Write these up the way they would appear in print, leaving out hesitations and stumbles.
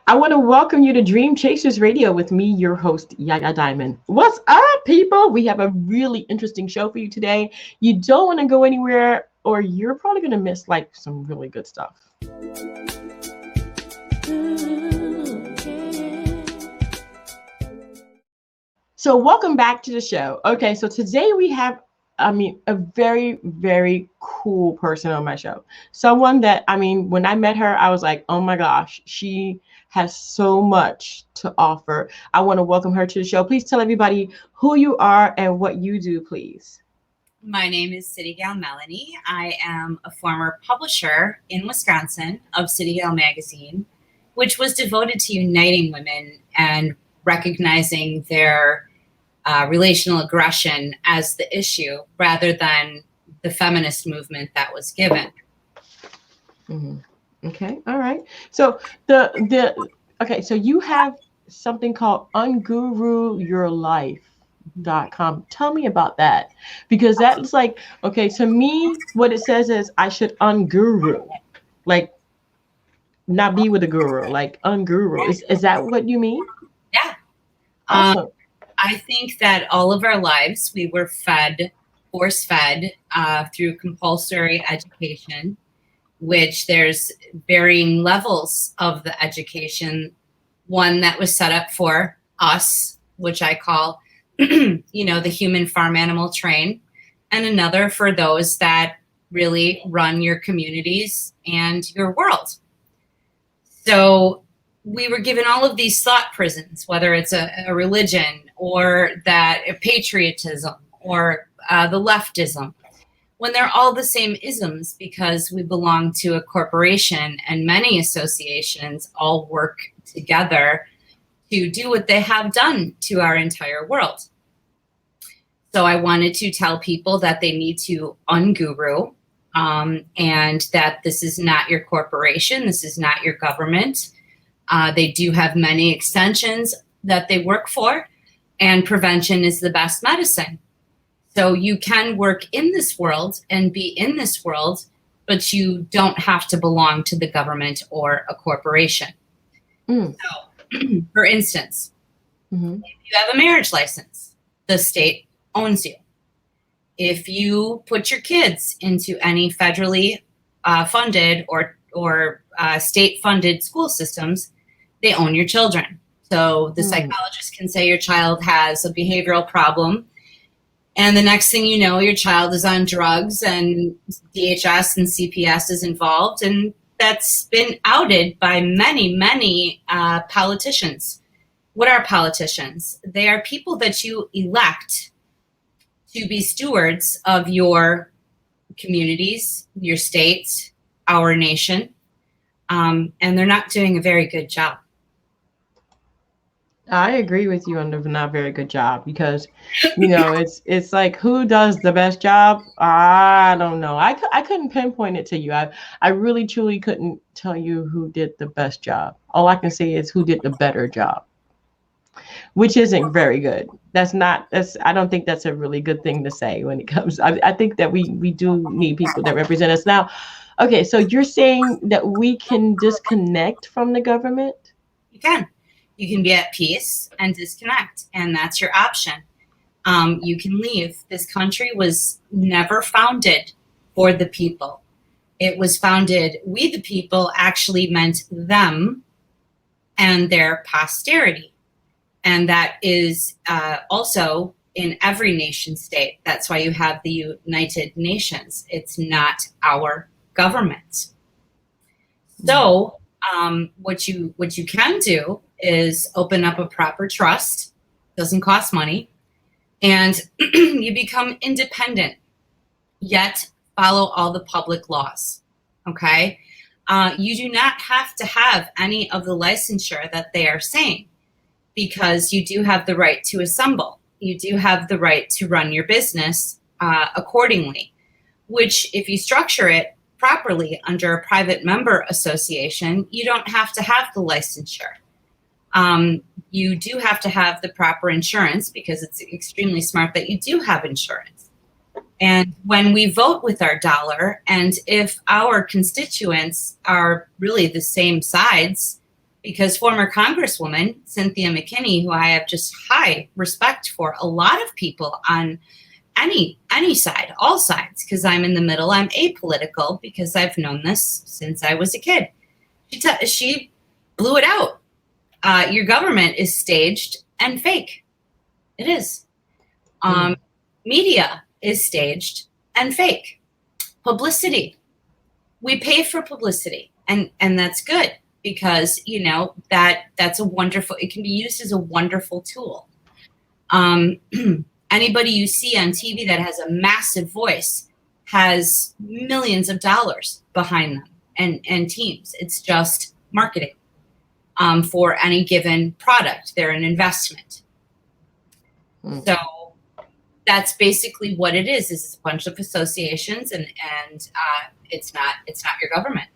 I want to welcome you to Dream Chasers Radio with me, your host, Yaya Diamond. What's up, people? We have a really interesting show for you today. You don't want to go anywhere, or you're probably going to miss like some really good stuff. So welcome back to the show. Okay, so today we have, a very, very cool person on my show. Someone that, when I met her, I was like, oh my gosh, she has so much to offer. I want to welcome her to the show. Please tell everybody who you are and what you do, please. My name is CityGal Melanie. I am a former publisher in Wisconsin of CityGal Magazine, which was devoted to uniting women and recognizing their relational aggression as the issue rather than the feminist movement that was given. Mm-hmm. Okay, all right. So so you have something called unguruyourlife.com. Tell me about that, because that's like, okay, to me, what it says is I should unguru, like not be with a guru, like unguru. Is that what you mean? Yeah. Awesome. I think that all of our lives we were force-fed through compulsory education, which there's varying levels of the education. One that was set up for us, which I call, the human farm animal train, and another for those that really run your communities and your world. So we were given all of these thought prisons, whether it's a religion or that patriotism or the leftism, when they're all the same isms because we belong to a corporation and many associations all work together to do what they have done to our entire world. So I wanted to tell people that they need to unguru, and that this is not your corporation, this is not your government. They do have many extensions that they work for, and prevention is the best medicine. So you can work in this world and be in this world, but you don't have to belong to the government or a corporation. So, for instance, if you have a marriage license, the state owns you. If you put your kids into any federally funded or state-funded school systems, they own your children. So the psychologist can say your child has a behavioral problem, and the next thing you know, your child is on drugs and DHS and CPS is involved, and that's been outed by many, many politicians. What are politicians? They are people that you elect to be stewards of your communities, your states, our nation, and they're not doing a very good job. I agree with you on the not very good job, because it's like, who does the best job? I don't know. I couldn't pinpoint it to you. I really truly couldn't tell you who did the best job. All I can say is who did the better job, which isn't very good. I don't think that's a really good thing to say when it comes. I think that we do need people that represent us. Now, okay, so you're saying that we can disconnect from the government? You can. You can be at peace and disconnect, and that's your option. You can leave. This country was never founded for the people. It was founded, we the people actually meant them and their posterity. And that is also in every nation state. That's why you have the United Nations. It's not our government. So what you can do is open up a proper trust. Doesn't cost money, and you become independent, yet follow all the public laws. Okay, you do not have to have any of the licensure that they are saying, because you do have the right to assemble. You do have the right to run your business accordingly, which if you structure it properly under a private member association, you don't have to have the licensure. You do have to have the proper insurance, because it's extremely smart that you do have insurance. And when we vote with our dollar, and if our constituents are really the same sides, because former Congresswoman Cynthia McKinney, who I have just high respect for, a lot of people on any side, all sides, because I'm in the middle, I'm apolitical because I've known this since I was a kid. She blew it out. Your government is staged and fake. It is. Media is staged and fake. Publicity. We pay for publicity, and that's good because, you know, that's a wonderful, it can be used as a wonderful tool. Anybody you see on TV that has a massive voice has millions of dollars behind them and teams. It's just marketing for any given product. They're an investment. So that's basically what it is. It's a bunch of associations, and it's not your government,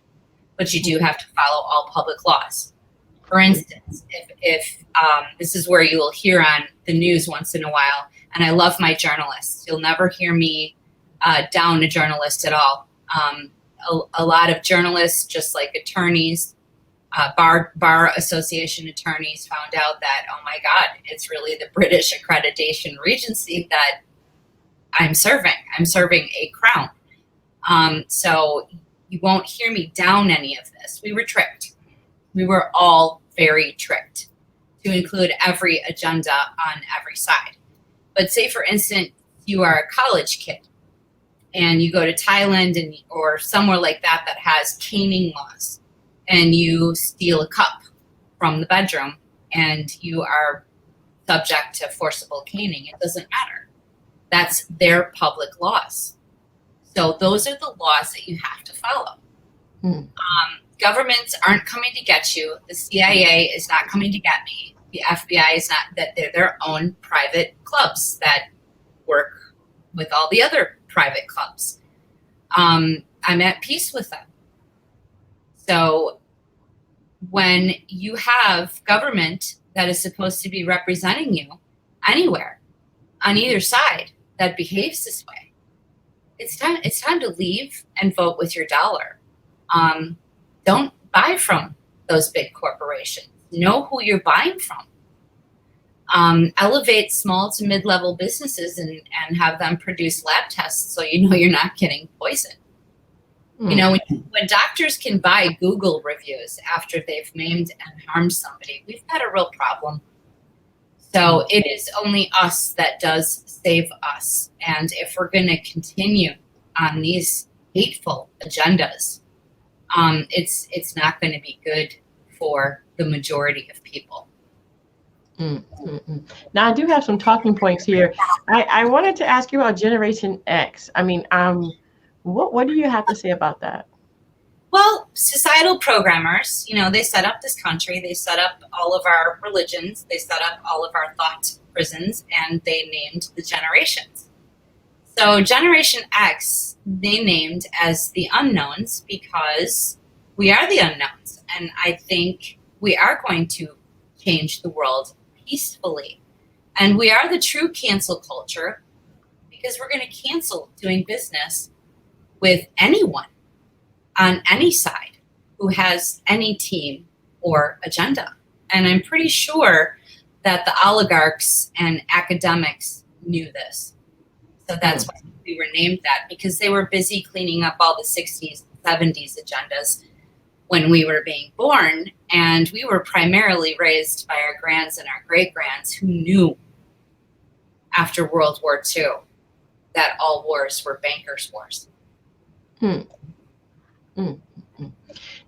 but you do have to follow all public laws. For instance, if this is where you will hear on the news once in a while, and I love my journalists. You'll never hear me down a journalist at all. A lot of journalists, just like attorneys, bar association attorneys, found out that, oh my God, it's really the British Accreditation Regency that I'm serving. I'm serving a crown. So you won't hear me down any of this. We were tricked. We were all very tricked to include every agenda on every side. But say, for instance, you are a college kid and you go to Thailand or somewhere like that that has caning laws, and you steal a cup from the bedroom and you are subject to forcible caning. It doesn't matter. That's their public laws. So those are the laws that you have to follow. Governments aren't coming to get you. The CIA is not coming to get me. The FBI is not. That they're their own private clubs that work with all the other private clubs. I'm at peace with them. So when you have government that is supposed to be representing you anywhere on either side that behaves this way, it's time to leave and vote with your dollar. Don't buy from those big corporations. Know who you're buying from. Elevate small to mid-level businesses and have them produce lab tests so you know you're not getting poisoned. You know, when doctors can buy Google reviews after they've maimed and harmed somebody, we've got a real problem. So it is only us that does save us. And if we're going to continue on these hateful agendas, it's not going to be good for the majority of people. Now, I do have some talking points here. I wanted to ask you about Generation X. I mean, what do you have to say about that? Well, societal programmers, you know, they set up this country. They set up all of our religions. They set up all of our thought prisons, and they named the generations. So Generation X, they named as the unknowns because we are the unknowns. And I think we are going to change the world peacefully. And we are the true cancel culture because we're going to cancel doing business with anyone on any side who has any team or agenda. And I'm pretty sure that the oligarchs and academics knew this. So that's why we were named that, because they were busy cleaning up all the 60s and 70s agendas when we were being born. And we were primarily raised by our grands and our great-grands who knew after World War II that all wars were bankers' wars.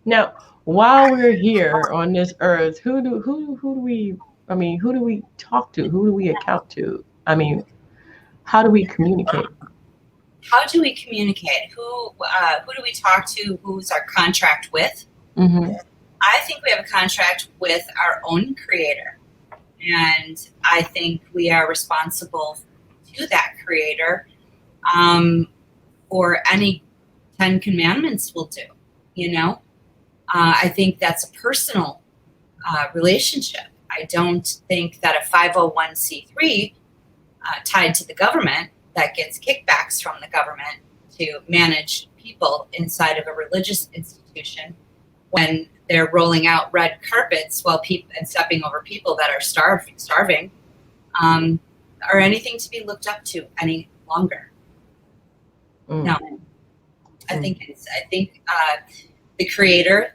Now, while we're here on this earth, who do we talk to? Who do we account to? I mean, how do we communicate? How do we communicate? Who do we talk to? Who's our contract with? I think we have a contract with our own creator. And I think we are responsible to that creator for any 10 commandments will do, you know? I think that's a personal relationship. I don't think that a 501c3 tied to the government that gets kickbacks from the government to manage people inside of a religious institution when they're rolling out red carpets while people and stepping over people that are starving, or anything to be looked up to any longer. No, I think the creator,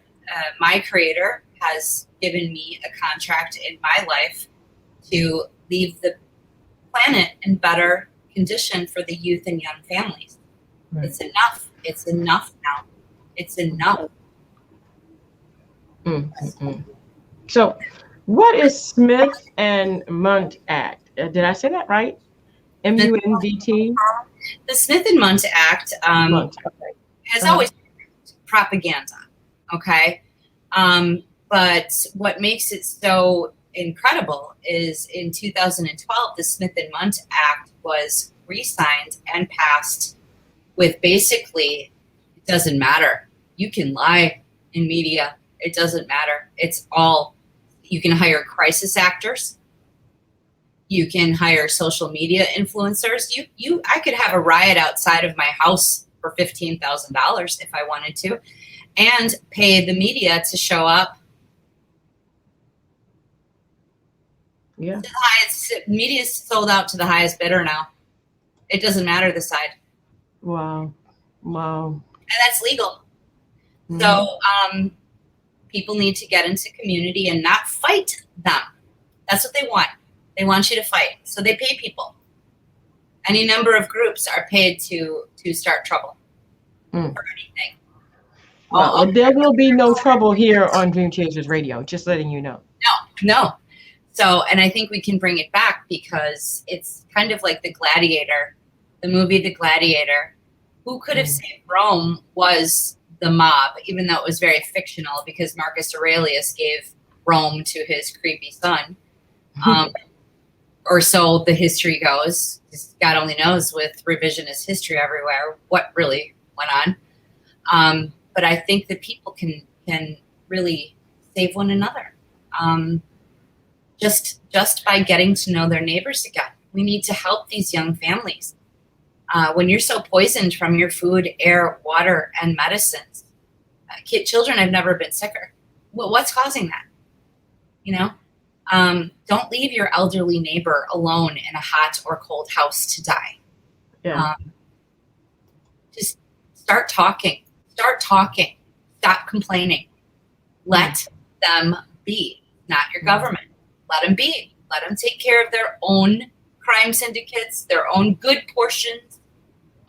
my creator, has given me a contract in my life to leave the planet in better condition for the youth and young families. Right. It's enough. It's enough now. It's enough. So, what is Smith and Munt Act? Did I say that right? MUNDT? The Smith and Munt Act has always been propaganda, okay? But what makes it so incredible is in 2012, the Smith and Munt Act was re-signed and passed with basically, it doesn't matter. You can lie in media. It doesn't matter. It's all, you can hire crisis actors. You can hire social media influencers. I could have a riot outside of my house for $15,000 if I wanted to, and pay the media to show up. Yeah. Media is sold out to the highest bidder now. It doesn't matter the side. Wow. And that's legal. So people need to get into community and not fight them. That's what they want. They want you to fight. So they pay people. Any number of groups are paid to start trouble or anything. Well, there will be no trouble here on Dream Chasers Radio, just letting you know. No. So, and I think we can bring it back because it's kind of like The Gladiator, the movie The Gladiator. Who could have saved Rome was the mob, even though it was very fictional because Marcus Aurelius gave Rome to his creepy son. Or so the history goes. God only knows with revisionist history everywhere what really went on. But I think that people can really save one another. Just by getting to know their neighbors again. We need to help these young families. When you're so poisoned from your food, air, water, and medicines, children have never been sicker. What's causing that? You know, don't leave your elderly neighbor alone in a hot or cold house to die. Yeah. Just start talking. Stop complaining. Let them be, not your government. Let them be. Let them take care of their own crime syndicates, their own good portions,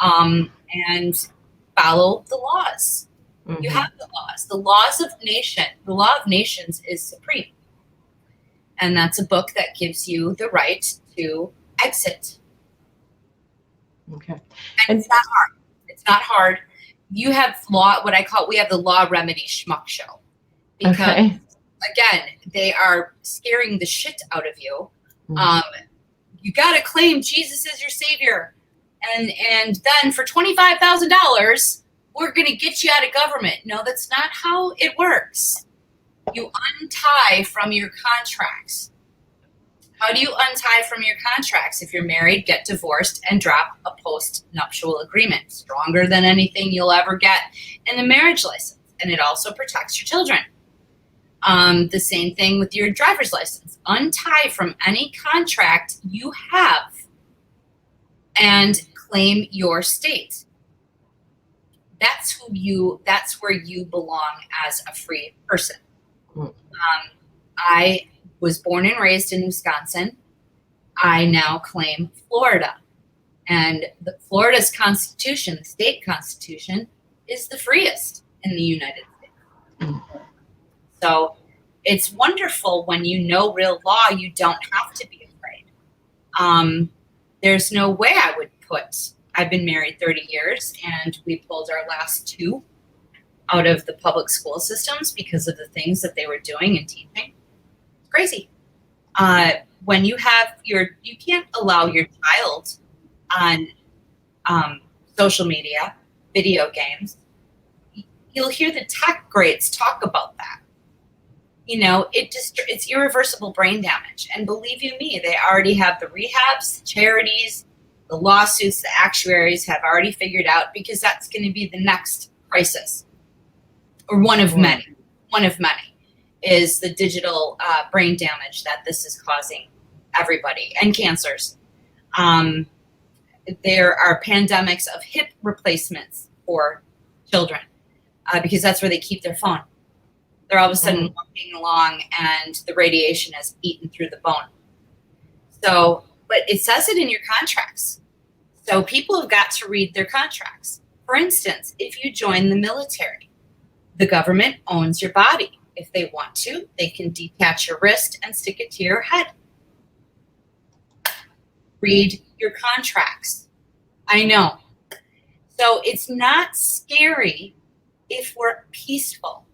and follow the laws. You have the laws. The law of nations is supreme. And that's a book that gives you the right to exit. Okay. And it's not hard. It's not hard. You have we have the law remedy schmuck show. Because again, they are scaring the shit out of you. You got to claim Jesus as your savior. And then for $25,000, we're going to get you out of government. No, that's not how it works. You untie from your contracts. How do you untie from your contracts? If you're married, get divorced and drop a post-nuptial agreement. Stronger than anything you'll ever get in a marriage license. And it also protects your children. The same thing with your driver's license. Untie from any contract you have and claim your state. That's where you belong as a free person. I was born and raised in Wisconsin. I now claim Florida. And Florida's constitution, the state constitution, is the freest in the United States. So it's wonderful when you know real law, you don't have to be afraid. There's no way I've been married 30 years and we pulled our last two out of the public school systems because of the things that they were doing and teaching. It's crazy. When you can't allow your child on social media, video games. You'll hear the tech greats talk about that. It's irreversible brain damage. And believe you me, they already have the rehabs, the charities, the lawsuits, the actuaries have already figured out because that's going to be the next crisis or one of many. one of many, is the digital brain damage that this is causing everybody, and cancers. There are pandemics of hip replacements for children because that's where they keep their phone. They're all of a sudden walking along and the radiation has eaten through the bone. So, but it says it in your contracts. So people have got to read their contracts. For instance, if you join the military, the government owns your body. If they want to, they can detach your wrist and stick it to your head. Read your contracts. I know. So it's not scary if we're peaceful,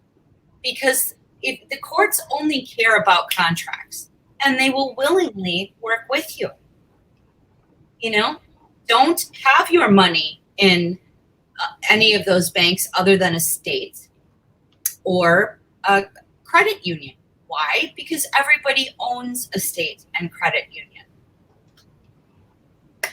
because if the courts only care about contracts, and they will willingly work with you. You know, don't have your money in any of those banks other than a state or a credit union. Why? Because everybody owns a state and credit union.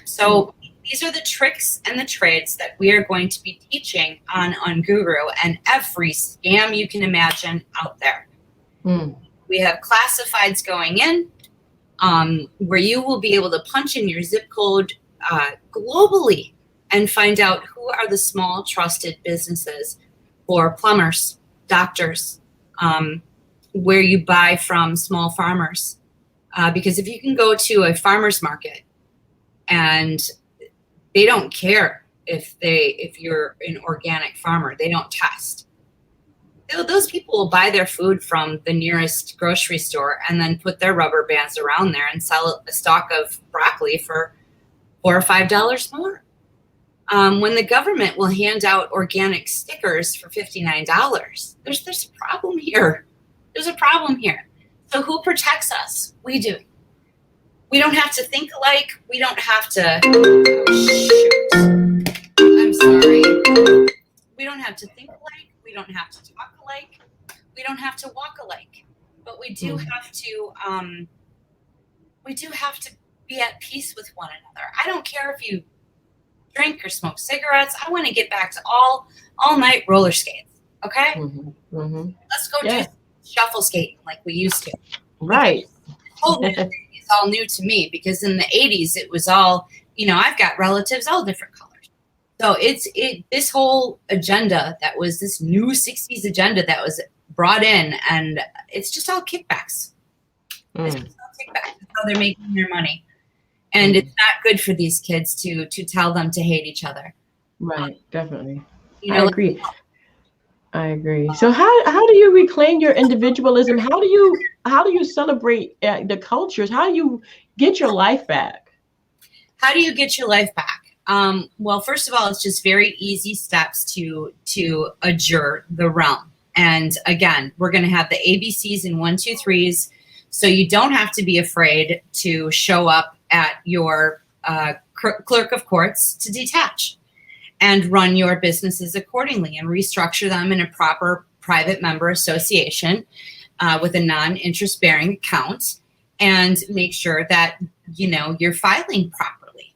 So these are the tricks and the trades that we are going to be teaching on Unguru and every scam you can imagine out there. We have classifieds going in where you will be able to punch in your zip code globally and find out who are the small trusted businesses for plumbers, doctors, where you buy from small farmers. Because if you can go to a farmer's market and they don't care if you're an organic farmer, they don't test. Those people will buy their food from the nearest grocery store and then put their rubber bands around there and sell a stalk of broccoli for $4 or $5 more. When the government will hand out organic stickers for $59, there's a problem here. There's a problem here. So who protects us? We do. We don't have to think alike. We don't have to, I'm sorry. We don't have to think alike. We don't have to talk alike. We don't have to walk alike. But we do have to, be at peace with one another. I don't care if you drink or smoke cigarettes. I want to get back to all night roller skates. Okay? Let's go do shuffle skating like we used to. Right. It's all new to me because in the 80s it was all, I've got relatives all different colors. So this whole agenda that was this new 60s agenda that was brought in, and it's just all kickbacks. It's just all kickbacks. That's how they're making their money. And it's not good for these kids to tell them to hate each other. Right, definitely. I agree. I agree. So how do you reclaim your individualism? How do you celebrate the cultures? How do you get your life back? How do you get your life back? Well, first of all, it's just very easy steps to adjure the realm. And again, we're going to have the ABCs and 1, 2, 3s. So you don't have to be afraid to show up at your clerk of courts to detach and run your businesses accordingly and restructure them in a proper private member association with a non-interest bearing account, and make sure that, you're filing properly.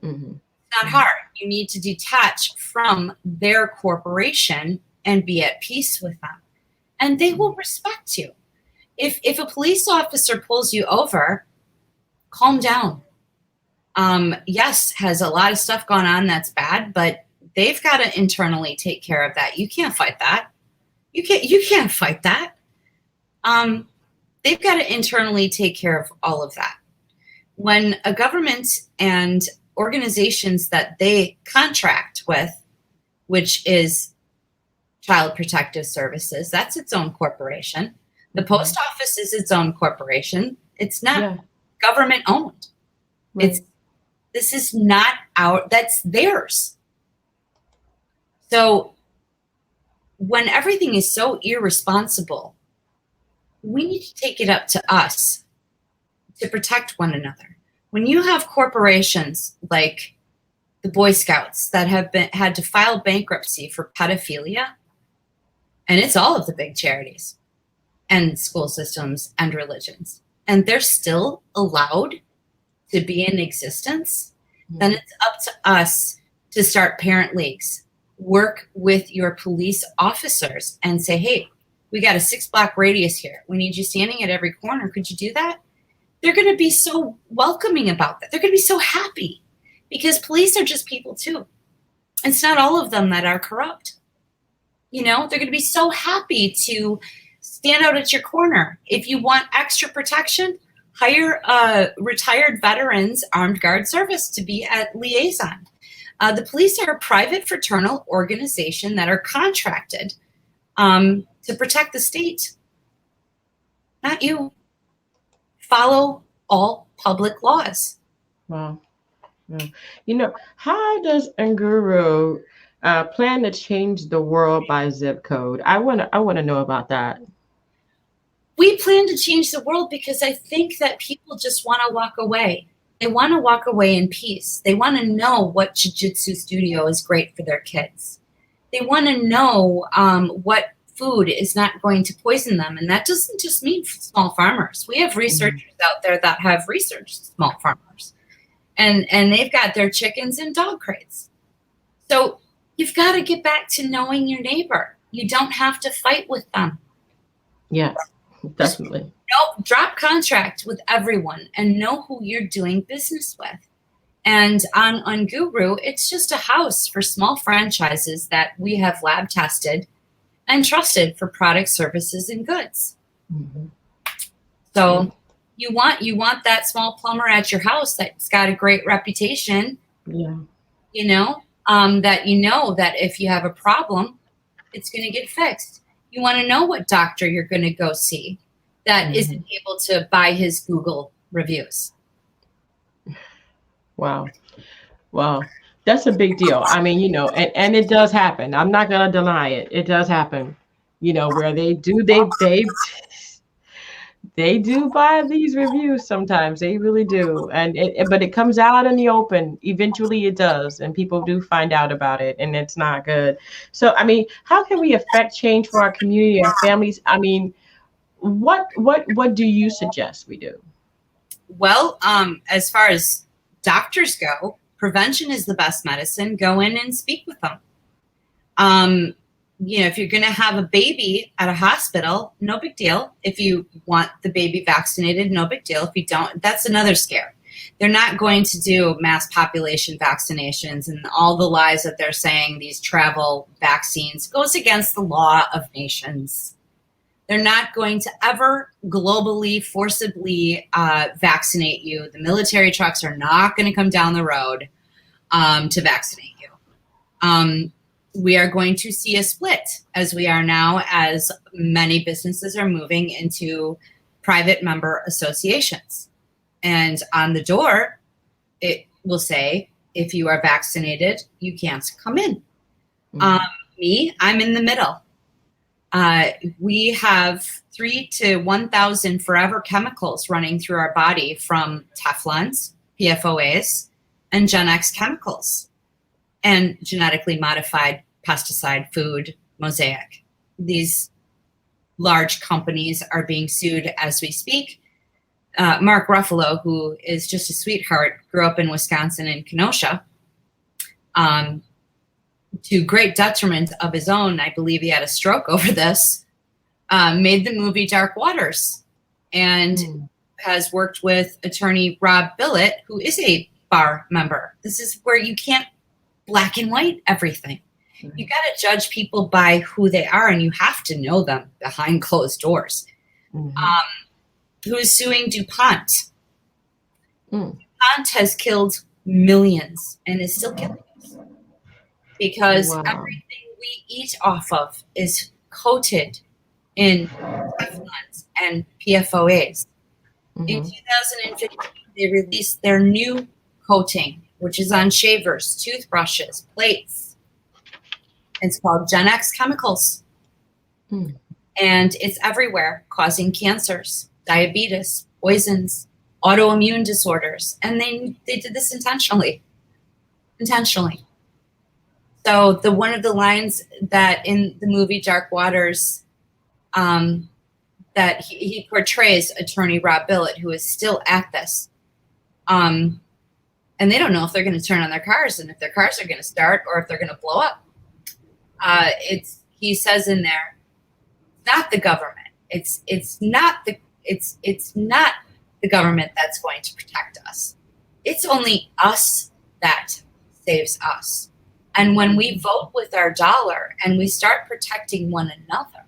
It's not hard. You need to detach from their corporation and be at peace with them, and they will respect you. If a police officer pulls you over, calm down. Yes, has a lot of stuff going on that's bad, but they've got to internally take care of that. You can't fight that. You can't fight that. They've got to internally take care of all of that. When a government and organizations that they contract with, which is Child Protective Services, that's its own corporation. The post office is its own corporation. It's not government owned. Right. This is not that's theirs. So when everything is so irresponsible, we need to take it up to us to protect one another. When you have corporations like the Boy Scouts that have had to file bankruptcy for pedophilia, and it's all of the big charities and school systems and religions, and they're still allowed to be in existence, then it's up to us to start parent leagues, work with your police officers and say, hey, We got a 6-block radius here. We need you standing at every corner. Could you do that? They're going to be so welcoming about that. They're going to be so happy because police are just people too. It's not all of them that are corrupt. You know, they're going to be so happy to stand out at your corner. If you want extra protection, hire retired veterans armed guard service to be at liaison. The police are a private fraternal organization that are contracted to protect the state, not you. Follow all public laws. Wow. Yeah. You know, how does Unguru plan to change the world by zip code? I wanna know about that. We plan to change the world because I think that people just want to walk away. They want to walk away in peace. They want to know what jiu-jitsu studio is great for their kids. They want to know what food is not going to poison them. And that doesn't just mean small farmers. We have researchers out there that have researched small farmers. And they've got their chickens in dog crates. So you've got to get back to knowing your neighbor. You don't have to fight with them. Yes, definitely. No, drop contract with everyone and know who you're doing business with. And on Unguru, it's just a house for small franchises that we have lab tested and trusted for products, services, and goods. Mm-hmm. So you want that small plumber at your house that's got a great reputation. Yeah. You know, that if you have a problem, it's going to get fixed. You want to know what doctor you're going to go see that isn't able to buy his Google reviews. Wow. Wow. That's a big deal. I mean, you know, and it does happen. I'm not going to deny it. It does happen, you know, where they do buy these reviews sometimes. They really do. But it comes out in the open. Eventually it does. And people do find out about it, and it's not good. So, I mean, how can we affect change for our community, our families? I mean, what do you suggest we do? Well, as far as doctors go, prevention is the best medicine. Go in and speak with them. You know, if you're going to have a baby at a hospital, no big deal. If you want the baby vaccinated, no big deal. If you don't, that's another scare. They're not going to do mass population vaccinations, and all the lies that they're saying, these travel vaccines, goes against the law of nations. They're not going to ever globally, forcibly vaccinate you. The military trucks are not going to come down the road to vaccinate you. We are going to see a split, as we are now, as many businesses are moving into private member associations. And on the door, it will say, if you are vaccinated, you can't come in. Me, I'm in the middle. We have 3,000 to 1,000 forever chemicals running through our body from Teflons, PFOAs, and Gen X chemicals, and genetically modified pesticide food, Mosaic. These large companies are being sued as we speak. Mark Ruffalo, who is just a sweetheart, grew up in Wisconsin in Kenosha, to great detriment of his own. I believe he had a stroke over this, made the movie Dark Waters, and has worked with attorney Rob Billett, who is a bar member. This is where you can't black and white everything. You got to judge people by who they are, and you have to know them behind closed doors. Who's suing DuPont? DuPont has killed millions and is still killing us because everything we eat off of is coated in Teflons and PFOAs. In 2015, they released their new coating, which is on shavers, toothbrushes, plates. It's called Gen X chemicals. And it's everywhere, causing cancers, diabetes, poisons, autoimmune disorders. And they did this intentionally. So one of the lines that in the movie Dark Waters, that he portrays attorney Rob Billett, who is still at this. And they don't know if they're going to turn on their cars and if their cars are going to start or if they're going to blow up. He says in there, not the government. It's not the government that's going to protect us. It's only us that saves us. And when we vote with our dollar and we start protecting one another,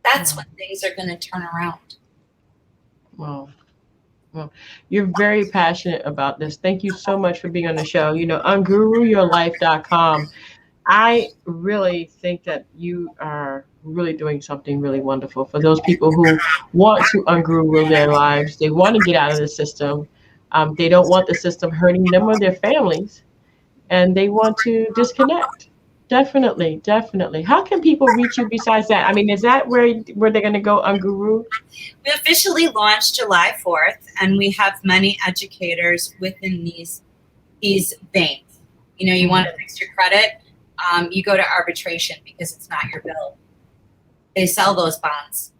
that's when things are going to turn around. Well, you're very passionate about this. Thank you so much for being on the show. Unguruyourlife.com. I really think that you are really doing something really wonderful for those people who want to unguru their lives. They want to get out of the system. They don't want the system hurting them or their families, and they want to disconnect. Definitely. How can people reach you besides that? I mean, is that where they're going to go, Unguru? We officially launched July 4th, and we have many educators within these veins. You want to fix your credit, you go to arbitration because it's not your bill. They sell those bonds.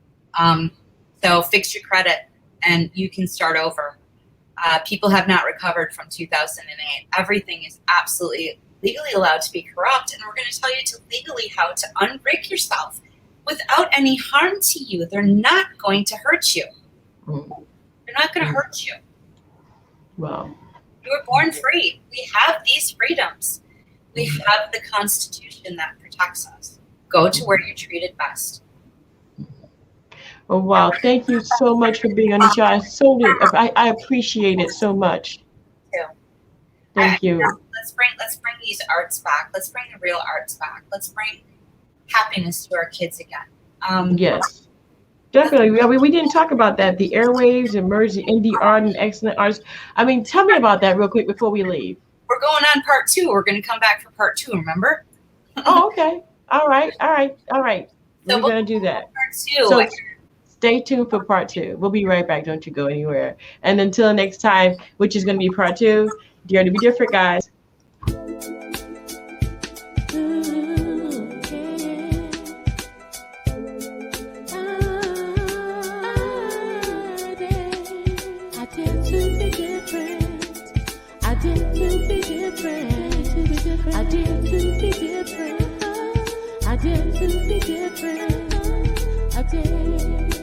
So fix your credit, and you can start over. People have not recovered from 2008. Everything is absolutely legally allowed to be corrupt, and we're going to tell you legally how to unbreak yourself without any harm to you. They're not going to hurt you. They're not going to hurt you. Wow. You were born free. We have these freedoms. We have the Constitution that protects us. Go to where you're treated best. Oh, wow. Thank you so much for being on the show. I appreciate it so much. Too. Thank you. Let's bring these arts back. Let's bring the real arts back. Let's bring happiness to our kids again. Yes, definitely. I mean, we didn't talk about that. The airwaves, emerging indie art and excellent artists. I mean, tell me about that real quick before we leave. We're going on part 2. We're going to come back for part 2. Remember? Oh, okay. All right. So we're going to do that. Part 2. So stay tuned for part 2. We'll be right back. Don't you go anywhere. And until next time, which is going to be part 2, dare to be different, guys. I did to be different. I did.